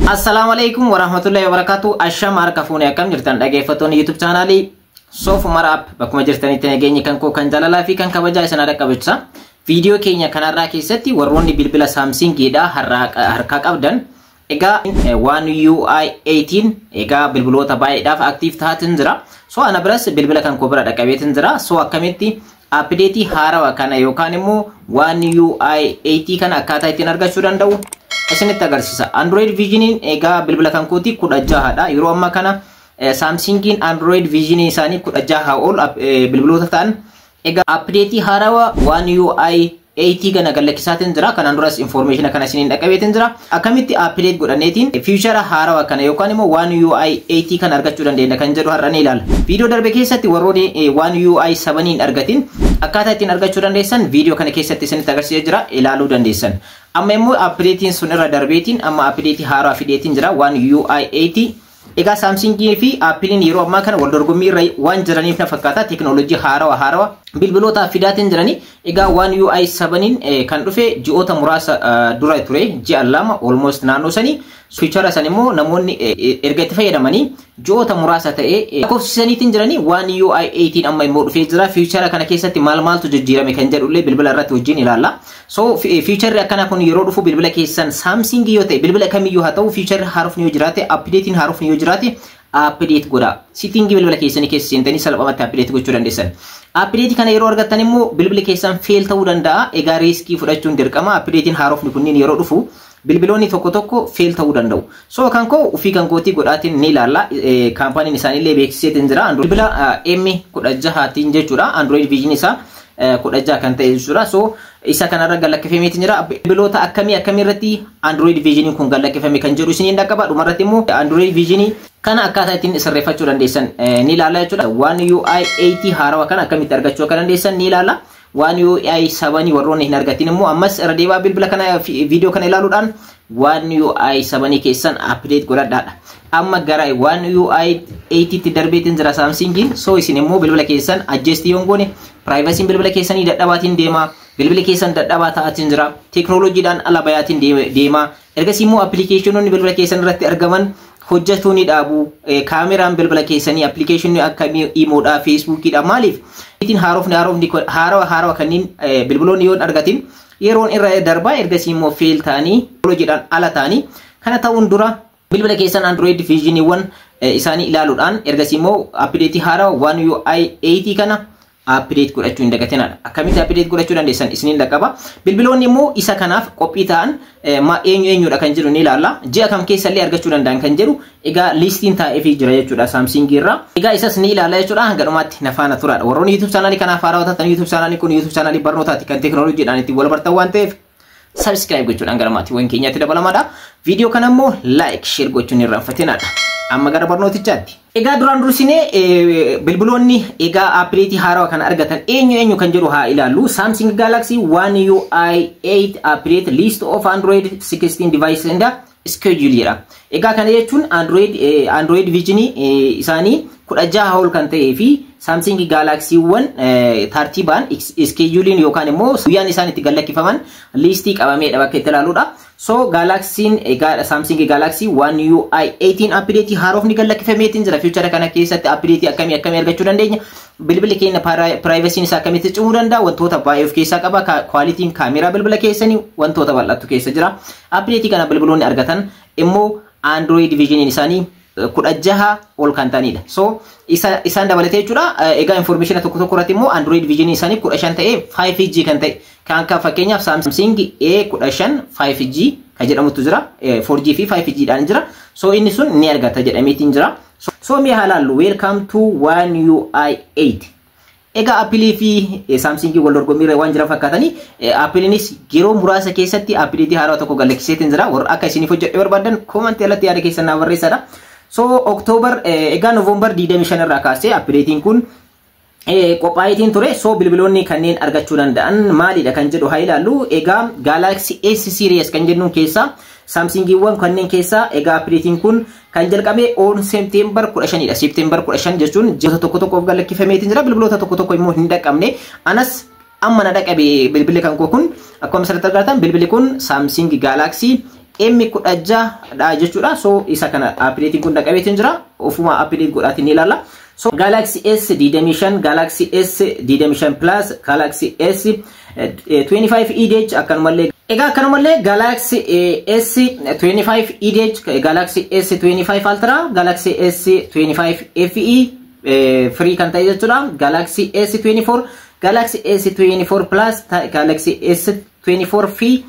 Assalamualaikum warahmatullahi wabarakatuh. Asham arkafune akam jirtan dhaggeeffattoonni YouTube channel Soofumar app bakkuma jirtanitti nageenyi kan koo kan jaalalaa fi kan kabajaa isin dhaqqabcha. Video keenya kanarraa keessatti warroonni bilbila Samsung dha harkaa qabdan egaa One UI 18 egaa bilbiloota baay'eedhaaf active taatin jira. So ana biras bilbila kan koo bira dhaqqabeetin jira. So akkamitti update haarawaa kana yookaan immoo One UI 80 kana akkaataa ittiin argachuu danda'u isinitti agarsiisa. Android Vision egaa bilbila kan kooti 16 dha. Yeroo amma kana Samsung Android Vision isaanii 16 ol bilbiloota ta'an egaa update haarawaa One UI 80 kana galakisaatiin jira. Kanaan duras information kana isiniin dhaqqabeetiin jira. Akkamitti update godhaneetiin feature haarawaa kana yookaan immoo One UI 80 kan argachuu dandeenya kan jedhu har'a ni ilaalla. Video darbe keessatti warroonni One UI 7 argatin akkaataa ittiin argachuu dandeessan video kana keessatti isinitti agarsiisee jira, ilaaluu dandeessan. Amma immoo updatein sun irra darbeetiin amma update haarawaa fideetiin jira One UI 80. Egaa Samsung fi Apple yeroo ammaa kana wal dorgommii irra waan jiraniif na fakkaata teknooloojii haarawaa bilbiloota fidaatiin jirani. Egaa One UI 7 kan dhufe ji'oota muraasa dura ture, ji'a lama almost naannoo sanii. Feature san immoo namoonni erga itti fayyadamanii ji'oota muraasa ta'e lakkoofsisaniitiin jirani. One UI 18 amma immoo dhufee jira. Feature kana keessatti maaltu jijjiirame kan jedhullee bilbila irratti wajjin ilaalla. So feature akkana kun yeroo dhufu bilbila keessan Samsung yoo ta'e bilbila kamiyyuu haa ta'u feature haarofni yoo jiraate updatein haarofni yoo jiraate update godha. Setting bilbila keessanii keessa seentanii salphumatti update gochuu dandeessan. Update kana yeroo argattan immoo bilbila keessan fail ta'uu danda'a. Egaa riskii fudhachuun dirqama. Updatein haarofni kunniin yeroo dhufu bilbiloonni tokko fail ta'uu danda'u. So kan koo ufii kan kootii godhaatiin ni ilaalla. Kaampaaniin isaaniillee beeksiseetiin jira. Bilbila M16tiin jechuudha. Android Vision isaa 16 kan ta'e jechuudha. So isa kanarra galakkifameetiin jira. Bilbiloota akkamii irratti Android Vision kun galakkifame kan jedhu isiniin dhaqqaba. Dhumarratti immoo Android Vision kana akkaataa ittiin sirreeffachuu dandeessan ni ilaalla jechuudha. One UI 80 haarawaa kana akkamitti argachuu akka dandeessan ni ilaalla. One UI 7 warroonni hin argatin immoo ammas irra deebaa bilbila kana video kana ilaaluudhaan One UI 7 keessan update godhadhaadha. Amma gara One UI 80 tti darbeetiin jira Samsung. So isin immoo bilbila keessan adjust yoon goone privacy bilbila keessanii dadhabaatiin deema. Bilbila keessan dadhabaa ta'aatiin jira. Teknooloojiidhaan ala bayaatiin deema. Ergasii immoo applicationonni bilbila keessan irratti argaman hojjetuu ni dhaabu. Kaameraan bilbila keessanii applicationii akka Imoodhaa, Facebookidha. Maaliif ittiin haarawaa kanneen bilbiloonni yoon argatin yeroon irra darbaa ergasii immoo fail ta'anii teknooloojiidhaan ala ta'anii kana ta'uun dura bilbila keessan Android Visioniiwwan isaanii ilaaluudhaan ergasii immoo update haarawaa One UI 80 kana update godhachuu hin dagatinadha. Akkamitti update godhachuu dandeessan isiniin dhaqqaba. Bilbiloonni immoo isa kanaaf qophii ta'an eenyudha kan jedhu ni ilaalla. Ji'a kam keessallee argachuu danda'an kan jedhu egaa listiin taa'eefii jira jechuudha Samsung irraa. Egaa isas ni ilaalla jechuudha. Hanga dhumaatti na faana turadha. Warroonni YouTube channel kanaaf haarawaa taatan YouTube channel kun YouTube channel barnootaati kan teknooloojiidhaan ittiin wal bartan waan ta'eef subscribe gochuudhaan gara maatiiwwan keenyaatti dabalamaadha. Video kana immoo like share gochuun hin irraanfatinadha. Amma gara barnootichaatti. Egaa duraan dursinee bilbiloonni egaa update haarawaa kana argatan eenyu kan jedhu haa ilaallu. Samsung Galaxy One UI 8 update list of Android 16 devices and schedule jedha. Egaa kana jechuun Android Vision isaanii 16 ol kan ta'ee fi Samsung Galaxy One tartiibaan scheduling yookaan immoo guyyaan isaan itti galakkifaman listii qabameedha bakka itti ilaaluudha. So Samsung Galaxy One UI 18 update haarofni galakkifameetiin jira. Feature kana keessatti update akkamii argachuu dandeenya. Bilbilli keenya privacy isaa akkamitti cimuu danda'a. Wantoota baay'ee of keessaa qaba. Quality kaameraa bilbila keessanii wantoota bal'aatu keessa jira. Update kana bilbiloonni argatan immoo Android Vision isaanii 16 ol kan ta'anidha. So isaan dabalatee jechuudha. Egaa information tokko irratti immoo Android Vision isaanii 15 ta'ee 5G kan ta'e kan akka fakkeenyaaf Samsung A15 5G kan jedhamutu jira. 4G fi 5G dhaan jira. So inni sun ni argata jedhameetiin jira. So mee haalaallu welcome to One UI 8. Egaa Apple fi Samsung wal dorgommii irra waan jiran fakkaatanii Applenis yeroo muraasa keessatti update haarawaa tokko galakkiseetiin jira. Warra akka isiniif hojjedhe barbaadan comment irratti yaada keessan naaf barreessaa. So October egaa November 25 irraa kaasee updatein kun qophaa'eetiin ture. So bilbiloonni kanneen argachuu danda'an maalidha kan jedhu haa ilaallu. Egaa Galaxy S series kan jennuun keessaa Samsungiiwwan kanneen keessaa egaa updatein kun kan jalqabe on September 15 dha. September 15 jechuun ji'oota tokkoof galakkifameetiin jira. Bilbiloota tokko immoo hin dhaqqabne. Anas amma na dhaqqabe bilbilli kan koo kun akkuma asirratti argitan bilbilli kun Samsung Galaxy M16 dha jechuudha. So isa kana update kun dhaqabeetiin jira. Ofuma update godhaatiin ni ilaalla. So Galaxy S25, Galaxy S25 Plus, Galaxy S25 EDH akkanumallee akkanumallee Galaxy S25 EDH, Galaxy S25 Ultra, Galaxy S25 FE free kan ta'e jechuudha. Galaxy S24, Galaxy S24 Plus, Galaxy S24 FE,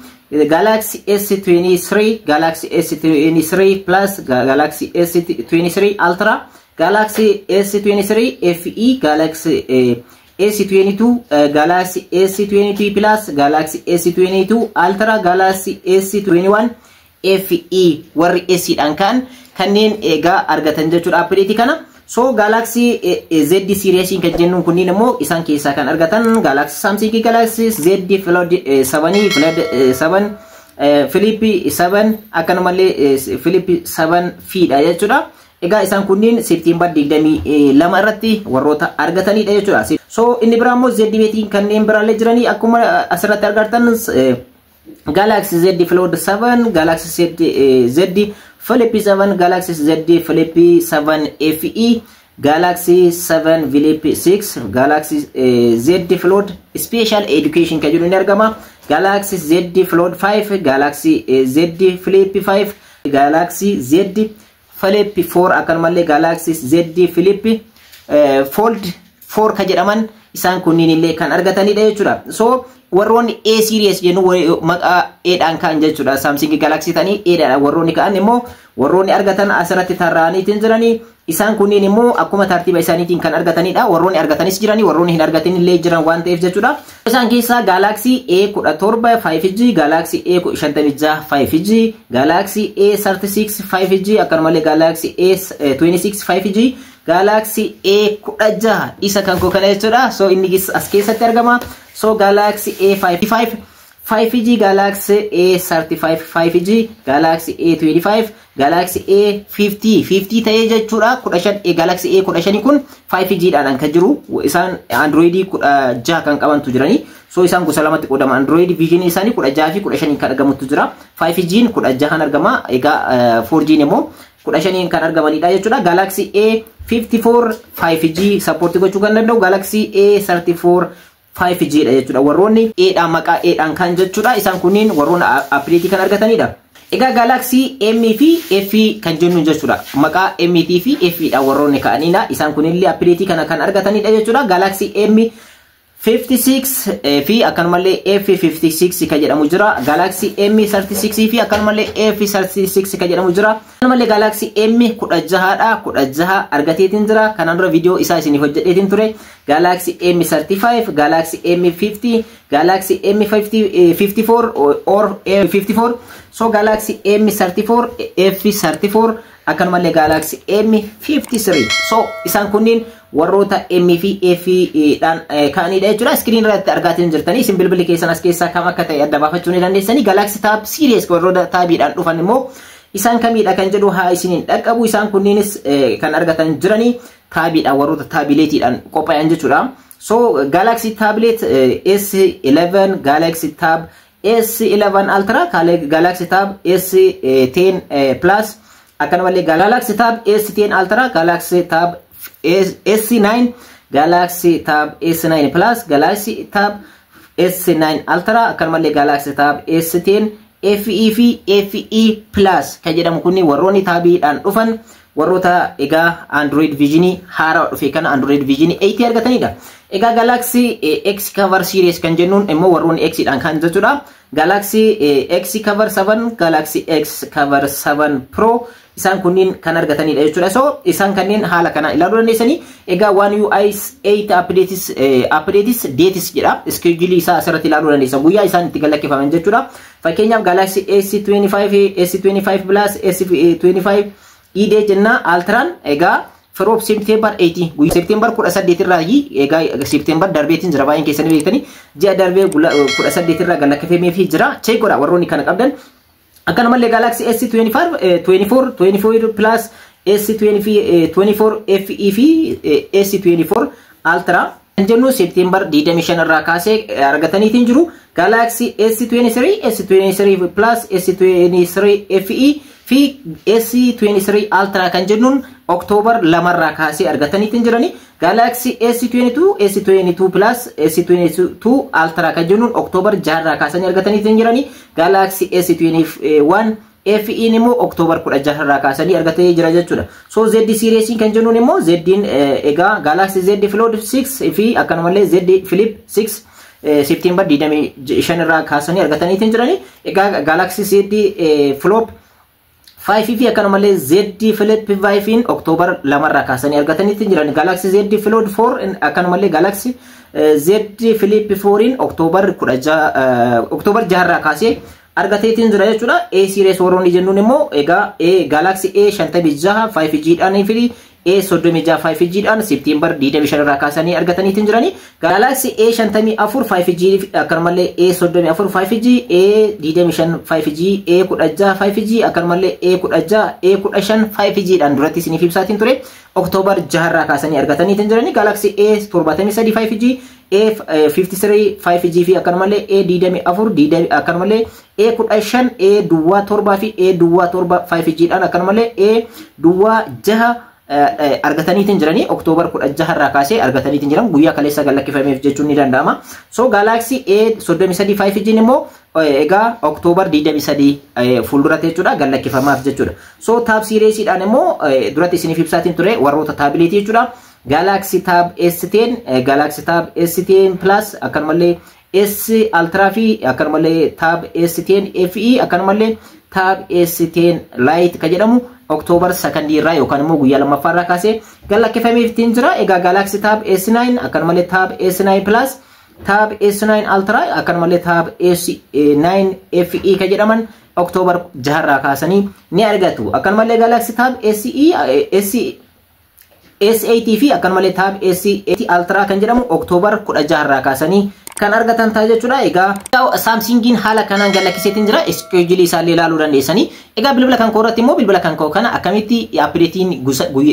Galaxy S23, Galaxy S23 Plus, Galaxy S23 Ultra, Galaxy S23 FE, Galaxy S22, Galaxy S22 Plus, Galaxy S22 Ultra, Galaxy S21 FE warri S dhaan kanneen egaa argatan jechuudha update kana. So Galaxy Z series kan jennuun kunniin immoo isaan keessaa kan argatan Galaxy Samsung Galaxy Z Fold 7, Fold 7, Flip 7 akkanumallee Flip 7 fiidha jechuudha. Egaa isaan kunniin September 22 irratti warroota argatanidha jechuudha. So inni biraa immoo Z beetiin kanneen biraallee jiranii akkuma asirratti argatan Galaxy Z Fold 7, Galaxy Z Flip 7, Galaxy Z Flip 7 FE, Galaxy 7 Flip 6, Galaxy Z Fold Special Education kan jedhu ni argama. Galaxy Z Fold 5, Galaxy Z Flip 5, Galaxy Z Flip 4 akkanumallee Galaxy Z Flip Fold 4 kan jedhaman isaan kunniin illee kan argatanidha jechuudha. So warroonni A series jennu maqaa A dhaan kan jechuudha. Samsung Galaxy tanii A dhaan warroonni ka'an immoo warroonni argatan asirratti tarraaniitiin jiranii isaan kunniin immoo akkuma tartiiba isaaniitiin kan argatanidha. Warroonni argatanis jiranii warroonni hin argatin illee jiran waan ta'eef jechuudha. Isaan keessaa Galaxy A17 5G, Galaxy A56 5G, Galaxy A36 5G akkanumallee Galaxy A26 5G, Galaxy A16 isa kan kana jechuudha. So inni as keessatti argama. So Galaxy A55 5G, Galaxy A35 5G, Galaxy A25, Galaxy A50 ta'ee jechuudha. 15 Galaxy A15 kun 5G dhaan kan jiru. Isaan Android 16 kan qabantu jirani. So isaan gosa lamatti qoodama. Android Vision isaanii 16 fi 15 kan argamutu jira. 5G 16 kan argama. Egaa 4G immoo 15 kan argamanidha jechuudha. Galaxy A54 5G support gochuu kan danda'u. Galaxy A34 5G dha jechuudha. Warroonni A dhaan maqaa A dhaan kan jechuudha. Isaan kunniin warroonni update kan argatanidha. Egaa Galaxy M fi F kan jennu jechuudha. Maqaa M fi F dhaan warroonni ka'anidha. Isaan kunillee update kana kan argatanidha jechuudha. Galaxy M 56 fi akkanumallee F56 kan jedhamu jira. Galaxy M36 fi akkanumallee F36 kan jedhamu jira. Akkanumallee Galaxy M16 dha. 16 argateetiin jira. Kanaan dura video isaa isiniif hojjedheetiin ture. Galaxy M35, Galaxy M50, Galaxy M54 or M54. So Galaxy M34, F34 akkanumallee Galaxy M53. So isaan kunniin warroota M fi F dhaan ka'anidha jechuudha. Screen irratti argaatiin jirtanii isin bilbilli keessan as keessaa kam akka ta'e adda baafachuu ni dandeessanii. Galaxy Tab series warroota taabiidhaan dhufan immoo isaan kamidha kan jedhu haa isiniin dhaqqabu. Isaan kunniinis kan argatan jiranii taabiidhaan warroota taabileetiidhaan qophaa'an jechuudha. So Galaxy Tablet S11, Galaxy Tab S11 Ultra, Galaxy Tab S10 Plus akkanumallee Galaxy Tab S10 Ultra, Galaxy Tab S9, Galaxy Tab S9 Plus, Galaxy Tab S9 Ultra akkanumallee Galaxy Tab S10 FE fi FE Plus kan jedhamu kunni warroonni taabiidhaan dhufan warroota egaa Android Vision haaraa dhufe kana Android Vision 8 argatanidha. Egaa Galaxy X Cover series kan jennuun immoo warroonni X dhaan kan jechuudha. Galaxy X Cover 7, Galaxy X Cover 7 Pro isaan kunniin kan argatanidha jechuudha. So isaan kanneen haala kana ilaaluu dandeessanii. Egaa One UI 8 updates dates jedha. Schedule isaa asirratti ilaaluu dandeessa. Guyyaa isaan itti galakkifaman jechuudha. Fakkeenyaaf Galaxy S25, S25 Plus, S25 EDH jenna Ultraan egaa from September 18 guyyaa September 18 irraa egaa September darbeetiin jira baay'een keessanii beektanii ji'a darbee 18 irraa galakkifamee fi jira. Check godha warroonni kana qabdan. Akkanumallee Galaxy S25 24 Plus, S24 FE fi S24 Ultra jennu September 25 irraa kaasee argataniitiin jiru. Galaxy S23, S23 Plus, S23 FE fi S23 Ultra kan jennuun October 2 irraa kaasee argataniitiin jirani. Galaxy S22, S22 Plus, S22 Ultra kan jennuun October 6 irraa kaasanii argataniitiin jirani. Galaxy S21 FE immoo October 16 irraa kaasanii argatee jira jechuudha. So Z series kan jennuun immoo Z egaa Galaxy Z Flip 6 fi akkanumallee Z Flip 6 September 25 irraa kaasanii argataniitiin jirani. Egaa Galaxy Z Flip 5 fi akkanumallee Z Flip 5 in October 2 irraa kaasanii argataniitiin jirani. Galaxy Z Flip 4 akkanumallee Galaxy Z Flip 4 in October 6 irraa kaasee argateetiin jira jechuudha. A series warroonni jennuun immoo egaa Galaxy A56 5G dhaan fi A36 5G dhaan September 25 irraa kaasanii argataniitiin jirani. Galaxy A54 5G akkanumallee A34 5G, A25 5G, A16 5G akkanumallee A15 5G dhaan duratti isiniif ibsaatiin ture. October 6 irraa kaasanii argataniitiin jirani. Galaxy A73 5G, A53 5G fi akkanumallee A24 akkanumallee A15 A7 fi A7 5G dhaan akkanumallee A6 argataniitiin jirani. October 16 irraa kaasee argataniitiin jiran guyyaa kaleessa galakkifameef jechuun ni danda'ama. So Galaxy A33 5G immoo egaa October 23 fuulduratti jechuudha galakkifamaaf jechuudha. So Tab series dhaan immoo duratti isiniif ibsaatiin ture warroota taabileetii jechuudha. Galaxy Tab S10, Galaxy Tab S10 Plus akkanumallee S Ultra fi akkanumallee Tab S10 FE akkanumallee Tab S10 Lite ka jedhamu October 2 irraa yookaan immoo guyyaa lammaffaa irraa kaasee galakkifameef jira. Egaa Galaxy Tab S9 akkanumallee Tab S9 Plus, Tab S9 Ultra akkanumallee Tab S9 FE ka jedhaman October 6 irraa kaasanii ni argatu. Akkanumallee Galaxy Tab S8 fi akkanumallee Tab S8 Ultra kan jedhamu October 16 irraa kaasanii kan argatan ta'a jechuudha. Egaa Samsungin haala kanaan galakkiseetiin jira. Schedule isaa ilaaluu dandeessanii. Egaa bilbila kan koo irratti immoo bilbila kan koo kana akkamitti updatein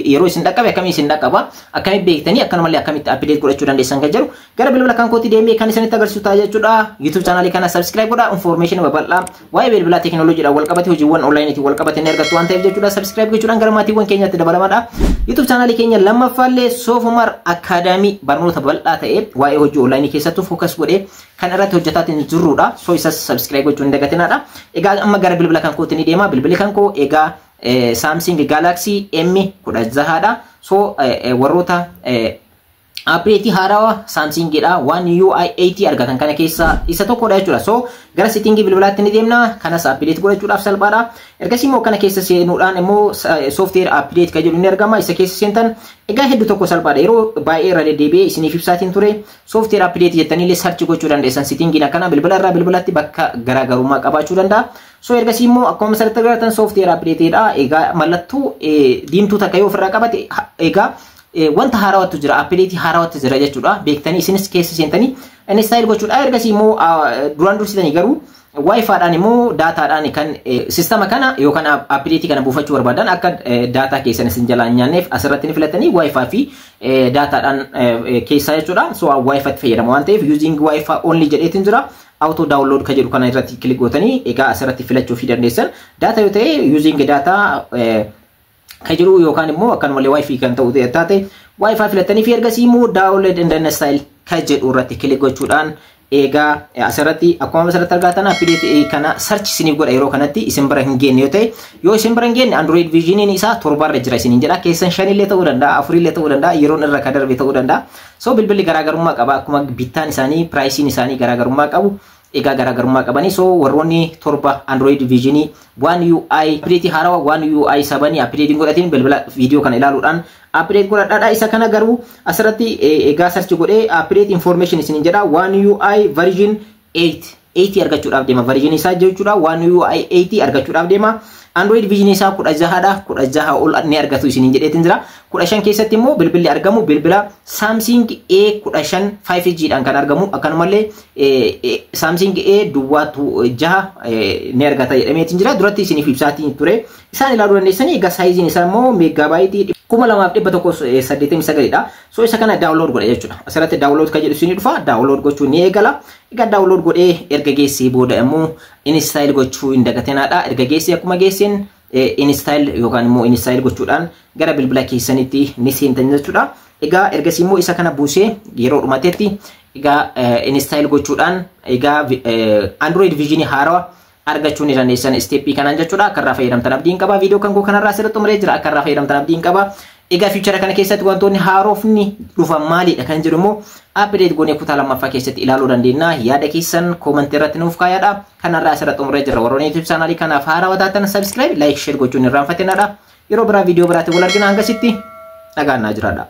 yeroo isin dhaqqabe akkamitti isin dhaqqaba akkamitti beektanii akkanumallee akkamitti update godhachuu dandeessan kan jedhu gara bilbila kan kootti deemee kan isinitti agarsiisu ta'a jechuudha. YouTube channel kana subscribe godhaa. Information babal'aa waa'ee bilbilaa teknooloojiidhaan wal qabate hojiiwwan onlineetiin wal qabate ni argattu waan ta'eef jechuudha. Subscribe gochuudhaan gara maatiiwwan keenyatti dabalamaadha. YouTube channel keenya lammaffaallee Sofumar Academy barnoota bal'aa ta'e waa'ee hojii online keessattuu focus godhee kan irratti hojjetaatiin jirruudha. So isas subscribe gochuun dagatinaadha. Egaa amma gara bilbila kan kootti ni deema. Bilbilli kan koo egaa Samsung Galaxy M16 dha. So warroota update haarawaa Samsung dha. One UI 80 argatan kana keessa isa tokkodha jechuudha. So gara setting bilbilaatti ni deemna. Kanas update godhachuudhaaf salphaadha. Ergasii immoo kana keessa seenuudhaan immoo software update ka jedhu ni argama. Isa keessa seentan egaa hedduu tokko salphaadha. Yeroo baay'ee irra deddeebi'ee isiniif ibsaatiin ture. Software update jettanii search gochuu dandeessan. Setting akkana bilbila irraa bilbilatti bakka garaagarummaa qabaachuu danda'a. So ergasii immoo akkuma asirratti agartan software update dha. Egaa mallattoo diimtuu takka yoo ofirraa qabate egaa wanta haarawatu jira, update haarawatu jira jechuudha. Beektanii isinis keessa seentanii install gochuudha. Ergasii immoo duraan dursitanii garuu Wi-Fi dhaan immoo data dhaan kan sistema kana yookaan update kana buufachuu barbaadan akka data keessan isin jalaan nyaanneef asirratti ni filatanii Wi-Fi fi data dhaan keessa jechuudha. So Wi-Fi itti fayyadamu waan ta'eef using Wi-Fi only jedheetiin jira. Auto download ka jedhu kana irratti click gootanii egaa asirratti filachuu fi dandeessan. Data yoo ta'e using data ka jiru yookaan immoo akkanumallee Wi-Fi kan ta'u taate Wi-Fi filatanii fi ergasii immoo download and install ka jedhu irratti click gochuudhaan egaa asirratti akkuma asirratti argatan update kana search isiniif godha yeroo kanatti isin bira hin geenye yoo ta'e yoo isin bira hin geenye Android version isaa 7 irra jira isiniin jedha keessan 5 illee ta'uu danda'a 4 illee ta'uu danda'a yeroon irra ka darbe ta'uu danda'a. So bilbilli garaagarummaa qaba akkuma bittaan isaanii pricing isaanii garaagarummaa qabu. Egaa garaagarummaa qabanii so warroonni 7 Android version One UI update haarawaa One UI 7 updating godhatiin bilbila video kana ilaaluudhaan update godhadhaadha. Isa kana garuu asirratti egaa search godhee update information isiniin jedha One UI version 80 argachuudhaaf deema. Version isaa jechuudha One UI 80 argachuudhaaf deema. Android version isaa 16 dha. 16 ol ni argatu isiniin jedheetiin jira. 15 keessatti immoo bilbilli argamu bilbila Samsung A15 5G dhaan kan argamu akkanumallee Samsung A duwwaa 6 ni argata jedhameetiin jira. Duratti isiniif ibsaatiin ture. Isaan ilaaluu dandeessanii egaa saayiziin isaa immoo meegaabaaytii kuma lamaaf dhibba tokko 89 dha. So isa kana download godhe jechuudha. Asirratti download kan jedhu isin dhufa download gochuu ni eegala. Egaa download godhee erga geessee booda immoo install gochuu hin dagatinadha. Erga geessee akkuma geessin install yookaan immoo install gochuudhaan gara bilbila keessanitti ni seentan jechuudha. Egaa ergasii immoo isa kana buusee yeroo dhumatetti egaa install gochuudhaan egaa Android Vision haaraa argachuu ni dandeessan step kanaan jechuudha. Akka irraa fayyadamtan abdiin qaba. Viidiyoo kan koo kanarraa asirratti xumuree jira. Akka irraa fayyadamtan abdiin qaba. Egaa future kana keessatti wantoonni haarofni dhufan maalidha kan jedhu immoo update goonee kutaa lammaffaa keessatti ilaaluu dandeenya. Yaada keessan comment irratti nuuf kaayadha. Kanarraa asirratti xumuree jira. Warroonni YouTube channel kanaaf haarawaa taatan subscribe, like, share gochuun irraanfatinadha. Yeroo biraa viidiyoo biraatti wal argina hangasitti nagaannaa jiraadha.